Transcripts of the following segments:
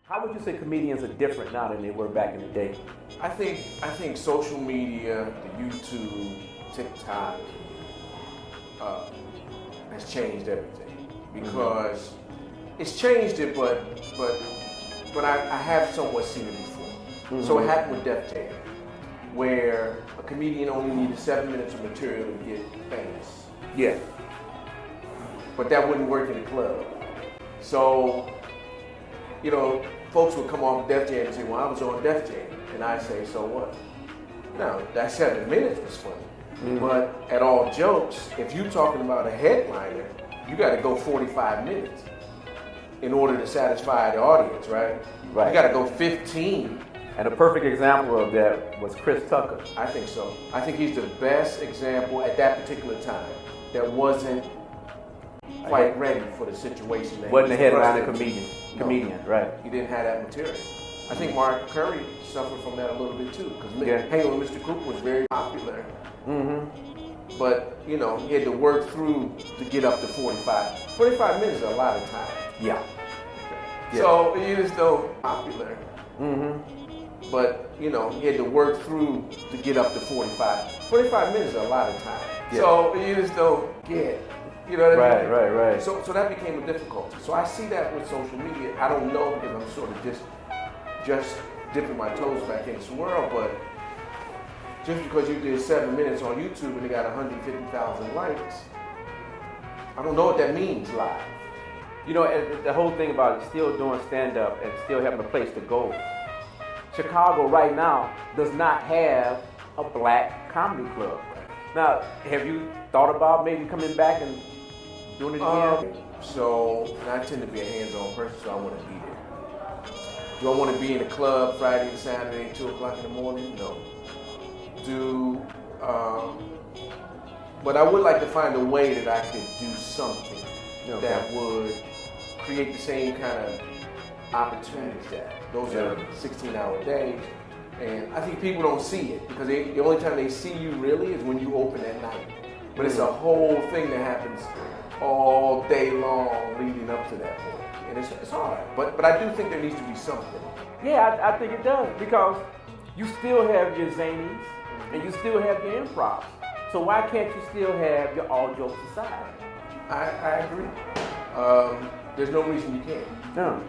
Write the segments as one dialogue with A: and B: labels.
A: How would you say comedians are different now than they were back in the day?
B: I think social media, the YouTube, TikTok, has changed everything because it's changed it, but I have somewhat seen it before. So it happened with Def Jam, where a comedian only needed 7 minutes of material to get famous.
A: Yeah.
B: But that wouldn't work in the club. So, you know, folks would come off Def Jam and say, well, I was on Def Jam. And I say, so what? Now, that 7 minutes was funny. But at all jokes, if you're talking about a headliner, you got to go 45 minutes in order to satisfy the audience, right?
A: Right.
B: You got to go 15.
A: And a perfect example of that was Chris Tucker.
B: I think so. I think he's the best example at that particular time that wasn't quite ready for the situation. That
A: Wasn't a headliner
B: comedian.
A: comedian, right?
B: He didn't have that material. I think Mark Curry suffered from that a little bit too, because
A: Yeah.
B: Hanging with Mr. Cooper was very popular. But, you know, he had to work through to get up to 45. 45 minutes is a lot of time.
A: Yeah.
B: So he was still popular. But, you know, he had to work through to get up to 45. 45 minutes is a lot of time.
A: Yeah.
B: So you just don't get, you know what I mean?
A: Right.
B: So that became a difficulty. So I see that with social media. I don't know because I'm sort of just dipping my toes back into the world, but just because you did 7 minutes on YouTube and it got 150,000 likes, I don't know what that means live.
A: You know, and the whole thing about still doing stand-up and still having a place to go. Chicago right now does not have a black comedy club. Now, have you thought about maybe coming back and doing it again?
B: So I tend to be a hands-on person, so I want to be there. Do I want to be in a club Friday and Saturday, 2 o'clock in the morning? No. But I would like to find a way that I could do something that would create the same kind of opportunities that those are 16-hour days. And I think people don't see it because the only time they see you really is when you open at night. But it's a whole thing that happens all day long leading up to that point. And it's hard. But I do think there needs to be something.
A: Yeah, I think it does because you still have your zanies and you still have your improv. So why can't you still have your all jokes aside?
B: I agree. There's no reason you can't.
A: No.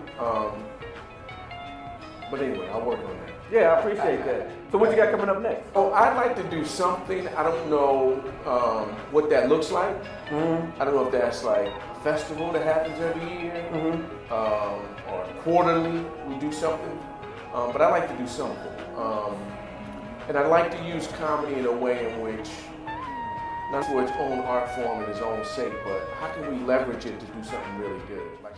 B: But anyway, I'll work on that.
A: Yeah, I appreciate that. So what you got coming up next?
B: Oh, I'd like to do something. I don't know what that looks like. I don't know if that's like a festival that happens every year or quarterly we do something. But I like to do something. And I like to use comedy in a way in which, not for its own art form and its own sake, but how can we leverage it to do something really good? Like